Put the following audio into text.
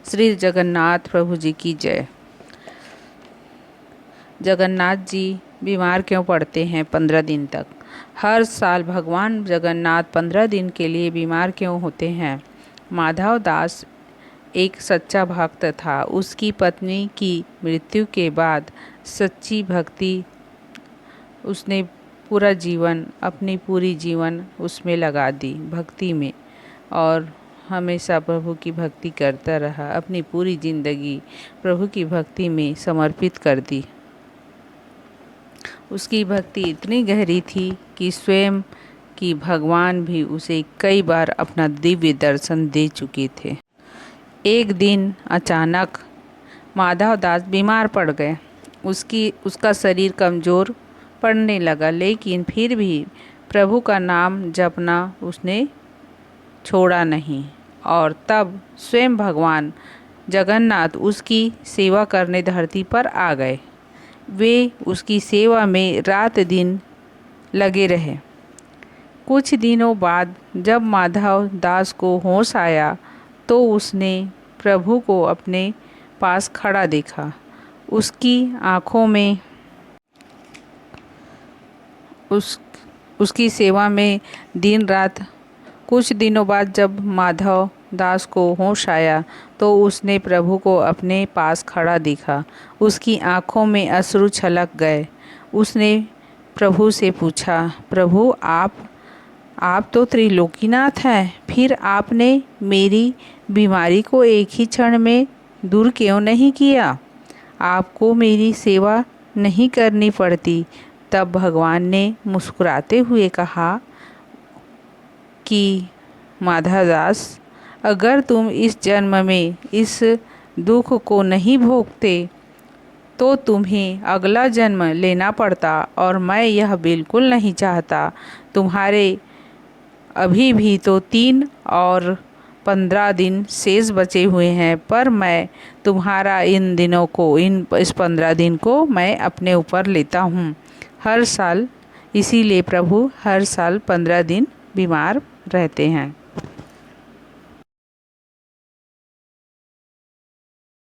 श्री जगन्नाथ प्रभु जी की जय। जगन्नाथ जी बीमार क्यों पड़ते हैं 15 दिन तक? हर साल भगवान जगन्नाथ 15 दिन के लिए बीमार क्यों होते हैं? माधव दास एक सच्चा भक्त था। उसकी पत्नी की मृत्यु के बाद सच्ची भक्ति उसने अपनी पूरी जीवन उसमें लगा दी, भक्ति में, और हमेशा प्रभु की भक्ति करता रहा। अपनी पूरी जिंदगी प्रभु की भक्ति में समर्पित कर दी। उसकी भक्ति इतनी गहरी थी कि स्वयं कि भगवान भी उसे कई बार अपना दिव्य दर्शन दे चुके थे। एक दिन अचानक माधव दास बीमार पड़ गए। उसका शरीर कमज़ोर पड़ने लगा, लेकिन फिर भी प्रभु का नाम जपना उसने छोड़ा नहीं। और तब स्वयं भगवान जगन्नाथ उसकी सेवा करने धरती पर आ गए। वे उसकी सेवा में रात दिन लगे रहे। कुछ दिनों बाद जब माधव दास को होश आया तो उसने प्रभु को अपने पास खड़ा देखा। उसकी आँखों में उसकी सेवा में दिन रात। कुछ दिनों बाद जब माधव दास को होश आया तो उसने प्रभु को अपने पास खड़ा देखा। उसकी आँखों में अश्रु छलक गए। उसने प्रभु से पूछा, प्रभु आप तो त्रिलोकीनाथ हैं, फिर आपने मेरी बीमारी को एक ही क्षण में दूर क्यों नहीं किया? आपको मेरी सेवा नहीं करनी पड़ती। तब भगवान ने मुस्कुराते हुए कहा कि माधव दास, अगर तुम इस जन्म में इस दुख को नहीं भोगते तो तुम्हें अगला जन्म लेना पड़ता, और मैं यह बिल्कुल नहीं चाहता। तुम्हारे अभी भी तो 3 और 15 दिन शेष बचे हुए हैं, पर मैं तुम्हारा इस 15 दिन को मैं अपने ऊपर लेता हूँ हर साल। इसीलिए प्रभु हर साल 15 दिन बीमार रहते हैं।